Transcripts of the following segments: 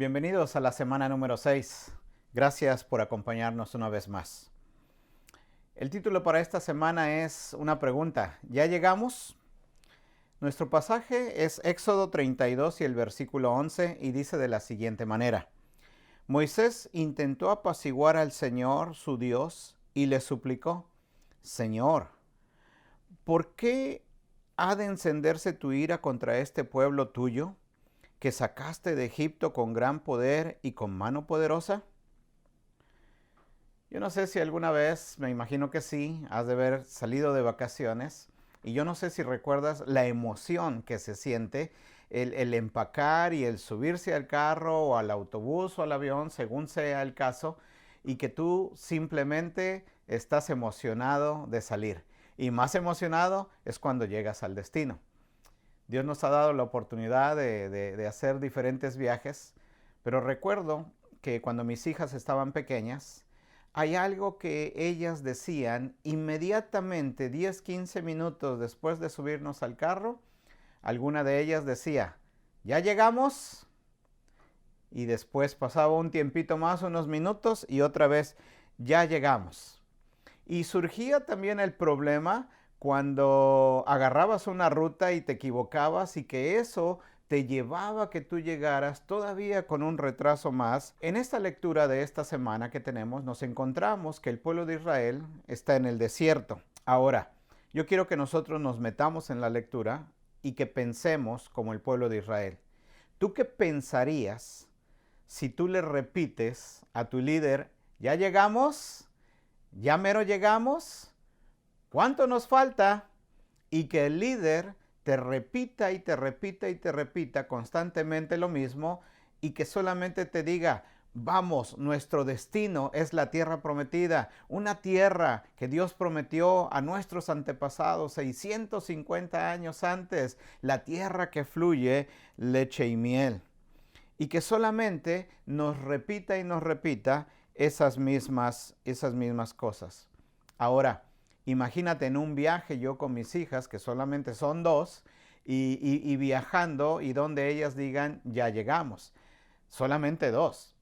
Bienvenidos a la semana número 6. Gracias por acompañarnos una vez más. El título para esta semana es una pregunta. ¿Ya llegamos? Nuestro pasaje es Éxodo 32 y el versículo 11 y dice de la siguiente manera. Moisés intentó apaciguar al Señor, su Dios, y le suplicó, Señor, ¿por qué ha de encenderse tu ira contra este pueblo tuyo, que sacaste de Egipto con gran poder y con mano poderosa? Yo no sé si alguna vez, me imagino que sí, has de haber salido de vacaciones y yo no sé si recuerdas la emoción que se siente el empacar y el subirse al carro o al autobús o al avión, según sea el caso, y que tú simplemente estás emocionado de salir. Y más emocionado es cuando llegas al destino. Dios nos ha dado la oportunidad de hacer diferentes viajes, pero recuerdo que cuando mis hijas estaban pequeñas, hay algo que ellas decían inmediatamente, 10, 15 minutos después de subirnos al carro. Alguna de ellas decía, ¿ya llegamos? Y después pasaba un tiempito más, unos minutos, y otra vez, ya llegamos. Y surgía también el problema cuando agarrabas una ruta y te equivocabas y que eso te llevaba a que tú llegaras todavía con un retraso más. En esta lectura de esta semana que tenemos nos encontramos que el pueblo de Israel está en el desierto. Ahora, yo quiero que nosotros nos metamos en la lectura y que pensemos como el pueblo de Israel. ¿Tú qué pensarías si tú le repites a tu líder, ya llegamos? ¿Ya mero llegamos? ¿Cuánto nos falta? Y que el líder te repita y te repita y te repita constantemente lo mismo y que solamente te diga, vamos, nuestro destino es la tierra prometida, una tierra que Dios prometió a nuestros antepasados 650 años antes, la tierra que fluye leche y miel. Y que solamente nos repita y nos repita esas mismas cosas. Ahora, imagínate en un viaje yo con mis hijas, que solamente son dos, y viajando y donde ellas digan, ya llegamos. Solamente dos.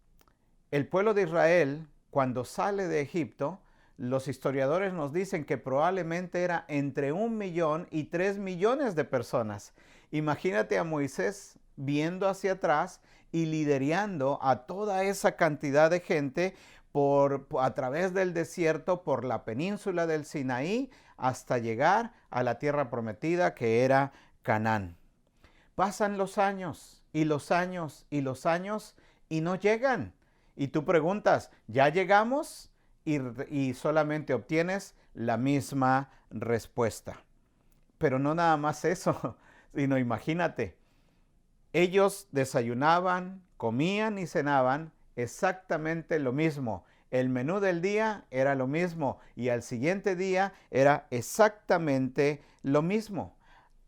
El pueblo de Israel, cuando sale de Egipto, los historiadores nos dicen que probablemente era entre 1 millón y 3 millones de personas. Imagínate a Moisés viendo hacia atrás y liderando a toda esa cantidad de gente a través del desierto, por la península del Sinaí, hasta llegar a la tierra prometida que era Canaán. Pasan los años y los años y los años y no llegan. Y tú preguntas, ¿ya llegamos? Y solamente obtienes la misma respuesta. Pero no nada más eso, sino imagínate, ellos desayunaban, comían y cenaban exactamente lo mismo. El menú del día era lo mismo y al siguiente día era exactamente lo mismo.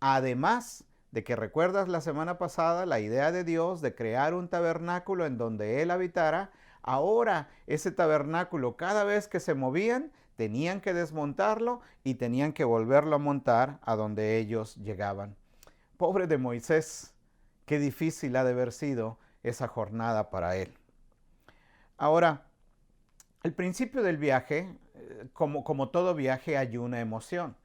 Además de que recuerdas la semana pasada la idea de Dios de crear un tabernáculo en donde Él habitara, ahora ese tabernáculo cada vez que se movían tenían que desmontarlo y tenían que volverlo a montar a donde ellos llegaban. Pobre de Moisés, qué difícil ha de haber sido esa jornada para él. Ahora, al principio del viaje, como todo viaje, hay una emoción.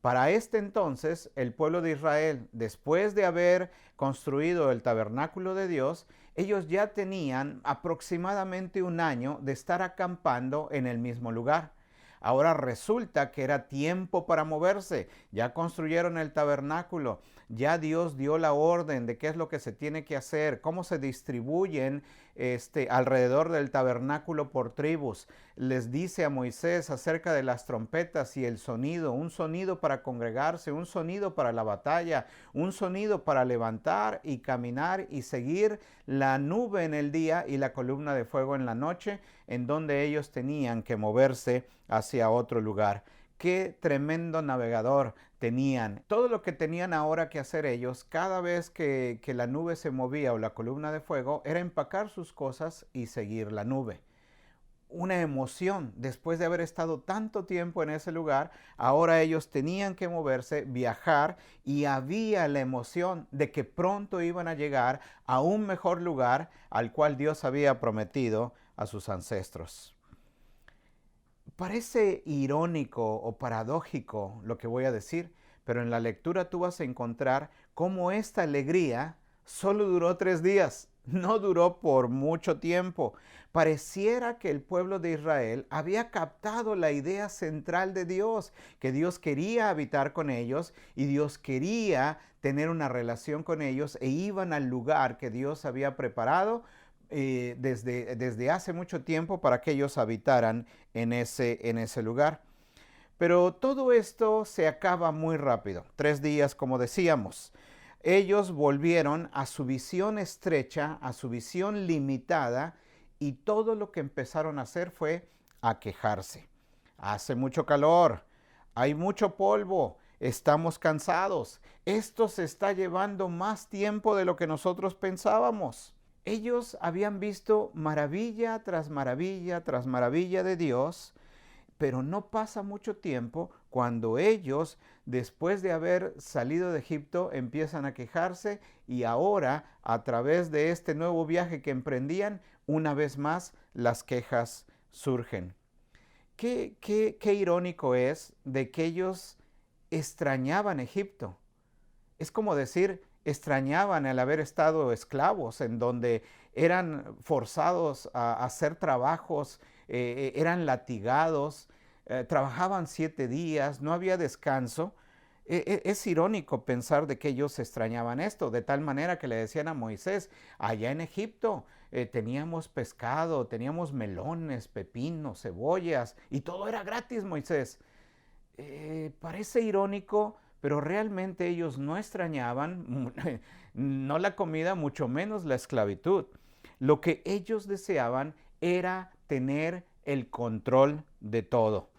Para este entonces, el pueblo de Israel, después de haber construido el tabernáculo de Dios, ellos ya tenían aproximadamente un año de estar acampando en el mismo lugar. Ahora resulta que era tiempo para moverse. Ya construyeron el tabernáculo. Ya Dios dio la orden de qué es lo que se tiene que hacer, cómo se distribuyen alrededor del tabernáculo por tribus. Les dice a Moisés acerca de las trompetas y el sonido, un sonido para congregarse, un sonido para la batalla, un sonido para levantar y caminar y seguir la nube en el día y la columna de fuego en la noche, en donde ellos tenían que moverse hacia otro lugar. Qué tremendo navegador tenían. Todo lo que tenían ahora que hacer ellos, cada vez que la nube se movía o la columna de fuego, era empacar sus cosas y seguir la nube. una emoción. Después de haber estado tanto tiempo en ese lugar, ahora ellos tenían que moverse, viajar, y había la emoción de que pronto iban a llegar a un mejor lugar al cual Dios había prometido a sus ancestros. Parece irónico o paradójico lo que voy a decir, pero en la lectura tú vas a encontrar cómo esta alegría solo duró 3 días, no duró por mucho tiempo. Pareciera que el pueblo de Israel había captado la idea central de Dios, que Dios quería habitar con ellos y Dios quería tener una relación con ellos, e iban al lugar que Dios había preparado desde hace mucho tiempo para que ellos habitaran en ese lugar. Pero todo esto se acaba muy rápido. 3 días, como decíamos. Ellos volvieron a su visión estrecha, a su visión limitada, y todo lo que empezaron a hacer fue a quejarse. Hace mucho calor, hay mucho polvo, estamos cansados. Esto se está llevando más tiempo de lo que nosotros pensábamos. Ellos habían visto maravilla tras maravilla tras maravilla de Dios, pero no pasa mucho tiempo cuando ellos, después de haber salido de Egipto, empiezan a quejarse, y ahora, a través de este nuevo viaje que emprendían, una vez más las quejas surgen. Qué irónico es de que ellos extrañaban Egipto. Es como decir, extrañaban el haber estado esclavos, en donde eran forzados a hacer trabajos, eran latigados, trabajaban 7 días, no había descanso. Es irónico pensar de que ellos extrañaban esto, de tal manera que le decían a Moisés: allá en Egipto teníamos pescado, teníamos melones, pepinos, cebollas, y todo era gratis, Moisés. Parece irónico, pero realmente ellos no extrañaban no la comida, mucho menos la esclavitud. Lo que ellos deseaban era tener el control de todo.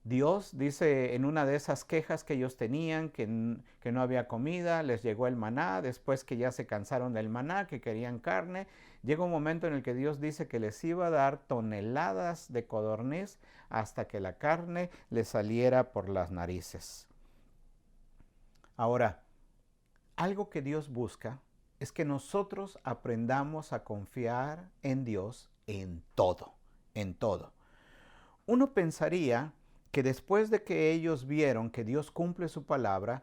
Dios dice en una de esas quejas que ellos tenían, que no había comida, les llegó el maná, después que ya se cansaron del maná, que querían carne, llega un momento en el que Dios dice que les iba a dar toneladas de codorniz hasta que la carne les saliera por las narices. Ahora, algo que Dios busca es que nosotros aprendamos a confiar en Dios en todo, en todo. Uno pensaría que después de que ellos vieron que Dios cumple su palabra,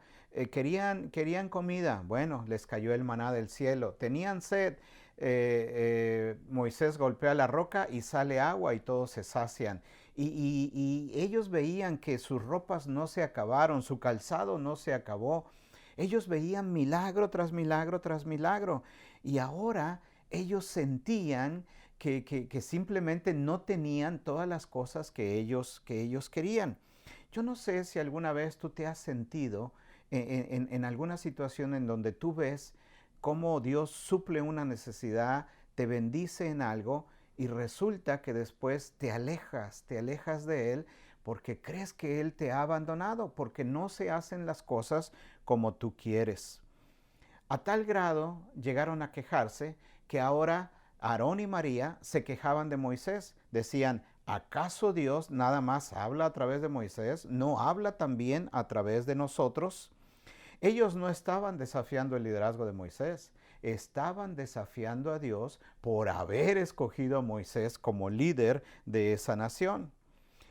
querían comida. Bueno, les cayó el maná del cielo. Tenían sed. Moisés golpea la roca y sale agua y todos se sacian. Y ellos veían que sus ropas no se acabaron, su calzado no se acabó. Ellos veían milagro tras milagro tras milagro. Y ahora ellos sentían que simplemente no tenían todas las cosas que ellos querían. Yo no sé si alguna vez tú te has sentido en alguna situación en donde tú ves cómo Dios suple una necesidad, te bendice en algo, y resulta que después te alejas de Él porque crees que Él te ha abandonado, porque no se hacen las cosas como tú quieres. A tal grado llegaron a quejarse que ahora Aarón y María se quejaban de Moisés. Decían: ¿acaso Dios nada más habla a través de Moisés? ¿No habla también a través de nosotros? Ellos no estaban desafiando el liderazgo de Moisés, estaban desafiando a Dios por haber escogido a Moisés como líder de esa nación.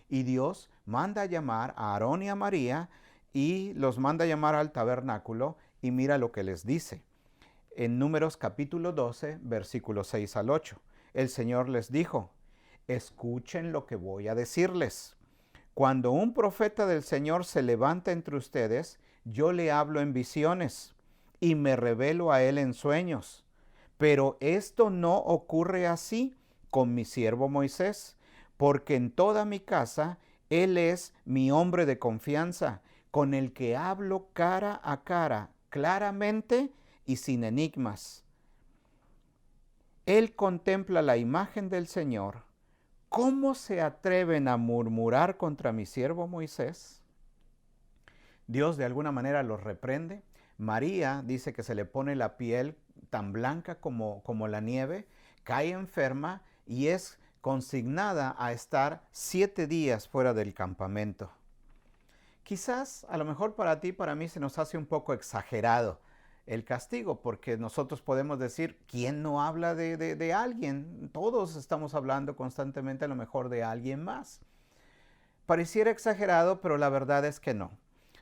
Y Dios manda a llamar a Aarón y a María, y los manda a llamar al tabernáculo, y mira lo que les dice. En Números capítulo 12, versículos 6 al 8. El Señor les dijo: escuchen lo que voy a decirles. Cuando un profeta del Señor se levanta entre ustedes, yo le hablo en visiones y me revelo a él en sueños. Pero esto no ocurre así con mi siervo Moisés, porque en toda mi casa él es mi hombre de confianza, con el que hablo cara a cara, claramente y sin enigmas. Él contempla la imagen del Señor. ¿Cómo se atreven a murmurar contra mi siervo Moisés? Dios de alguna manera los reprende. María dice que se le pone la piel tan blanca como la nieve, cae enferma y es consignada a estar 7 días fuera del campamento. Quizás, a lo mejor para ti, para mí, se nos hace un poco exagerado el castigo, porque nosotros podemos decir, ¿quién no habla de alguien? Todos estamos hablando constantemente a lo mejor de alguien más. Pareciera exagerado, pero la verdad es que no.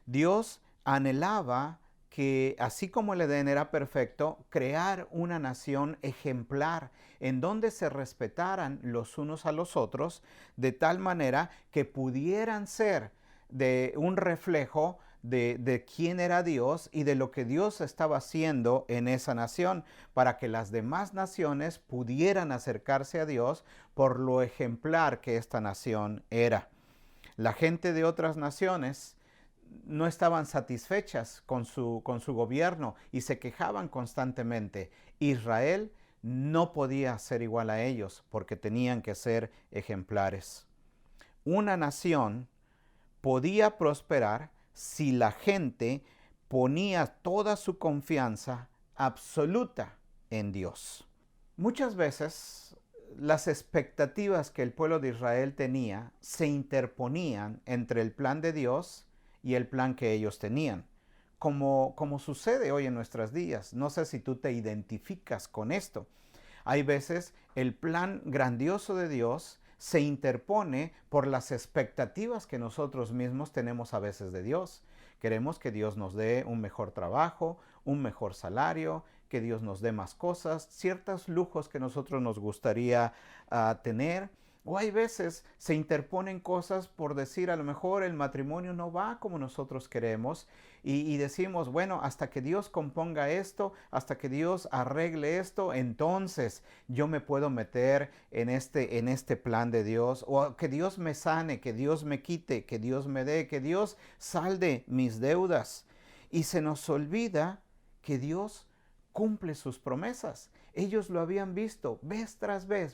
Dios anhelaba que, así como el Edén era perfecto, crear una nación ejemplar en donde se respetaran los unos a los otros de tal manera que pudieran ser de un reflejo de quién era Dios y de lo que Dios estaba haciendo en esa nación, para que las demás naciones pudieran acercarse a Dios por lo ejemplar que esta nación era. La gente de otras naciones no estaban satisfechas con su gobierno y se quejaban constantemente. Israel no podía ser igual a ellos porque tenían que ser ejemplares. Una nación podía prosperar si la gente ponía toda su confianza absoluta en Dios. Muchas veces las expectativas que el pueblo de Israel tenía se interponían entre el plan de Dios y el plan que ellos tenían, como sucede hoy en nuestros días. No sé si tú te identificas con esto. Hay veces el plan grandioso de Dios se interpone por las expectativas que nosotros mismos tenemos a veces de Dios. Queremos que Dios nos dé un mejor trabajo, un mejor salario, que Dios nos dé más cosas, ciertos lujos que nosotros nos gustaría tener. O hay veces se interponen cosas por decir, a lo mejor el matrimonio no va como nosotros queremos y decimos, bueno, hasta que Dios componga esto, hasta que Dios arregle esto, entonces yo me puedo meter en este plan de Dios, o que Dios me sane, que Dios me quite, que Dios me dé, que Dios salde mis deudas. Y se nos olvida que Dios cumple sus promesas. Ellos lo habían visto vez tras vez,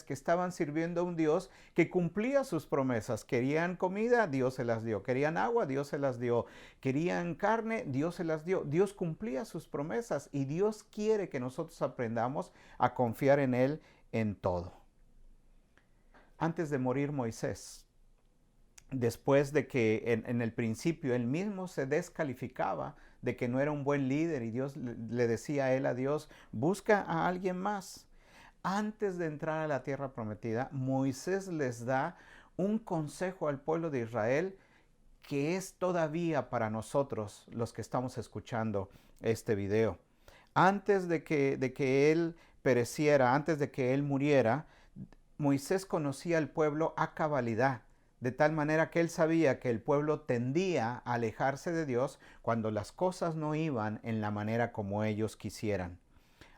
que estaban sirviendo a un Dios que cumplía sus promesas. Querían comida, Dios se las dio. Querían agua, Dios se las dio. Querían carne, Dios se las dio. Dios cumplía sus promesas y Dios quiere que nosotros aprendamos a confiar en Él en todo. Antes de morir Moisés, después de que en el principio él mismo se descalificaba de que no era un buen líder y Dios le decía a él, a Dios, busca a alguien más. Antes de entrar a la tierra prometida, Moisés les da un consejo al pueblo de Israel que es todavía para nosotros los que estamos escuchando este video. Antes de que él pereciera, antes de que él muriera, Moisés conocía al pueblo a cabalidad, de tal manera que él sabía que el pueblo tendía a alejarse de Dios cuando las cosas no iban en la manera como ellos quisieran.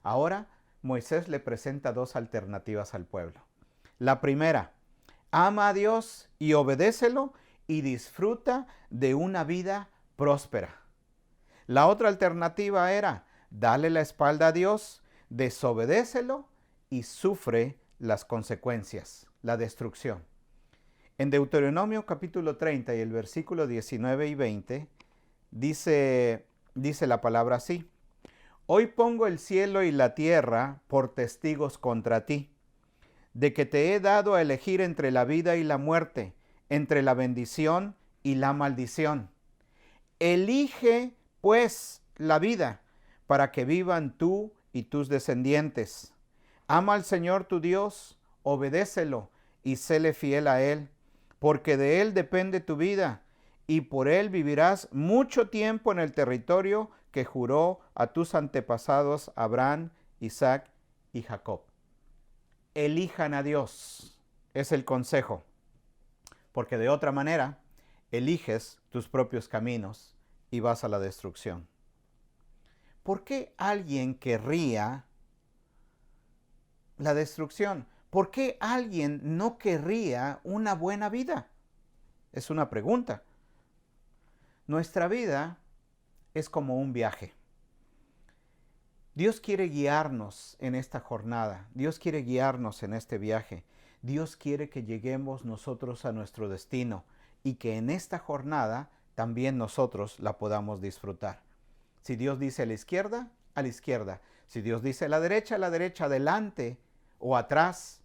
Ahora Moisés le presenta dos alternativas al pueblo. La primera, ama a Dios y obedécelo y disfruta de una vida próspera. La otra alternativa era, dale la espalda a Dios, desobedécelo y sufre las consecuencias, la destrucción. En Deuteronomio capítulo 30 y el versículo 19 y 20 dice la palabra así: Hoy pongo el cielo y la tierra por testigos contra ti, de que te he dado a elegir entre la vida y la muerte, entre la bendición y la maldición. Elige, pues, la vida, para que vivan tú y tus descendientes. Ama al Señor tu Dios, obedécelo y séle fiel a Él, porque de Él depende tu vida, y por Él vivirás mucho tiempo en el territorio que juró a tus antepasados Abraham, Isaac y Jacob. Elijan a Dios, es el consejo, porque de otra manera eliges tus propios caminos y vas a la destrucción. ¿Por qué alguien querría la destrucción? ¿Por qué alguien no querría una buena vida? Es una pregunta. Nuestra vida es como un viaje. Dios quiere guiarnos en esta jornada. Dios quiere guiarnos en este viaje. Dios quiere que lleguemos nosotros a nuestro destino y que en esta jornada también nosotros la podamos disfrutar. Si Dios dice a la izquierda, a la izquierda. Si Dios dice a la derecha, adelante o atrás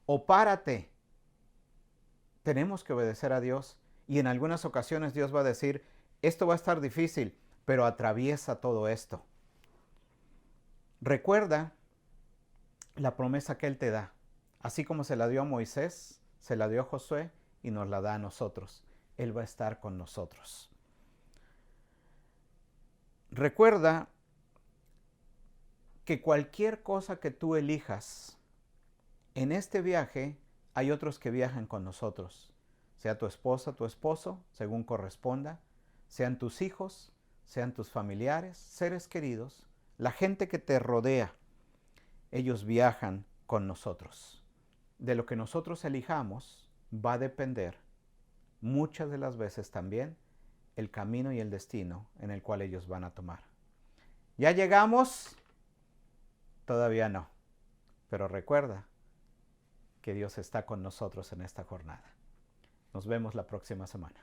o párate. Tenemos que obedecer a Dios y en algunas ocasiones Dios va a decir, esto va a estar difícil, pero atraviesa todo esto. Recuerda la promesa que Él te da. Así como se la dio a Moisés, se la dio a Josué y nos la da a nosotros. Él va a estar con nosotros. Recuerda que cualquier cosa que tú elijas en este viaje, hay otros que viajan con nosotros. Sea tu esposa, tu esposo, según corresponda, sean tus hijos, sean tus familiares, seres queridos, la gente que te rodea, ellos viajan con nosotros. De lo que nosotros elijamos va a depender muchas de las veces también el camino y el destino en el cual ellos van a tomar. ¿Ya llegamos? Todavía no. Pero recuerda que Dios está con nosotros en esta jornada. Nos vemos la próxima semana.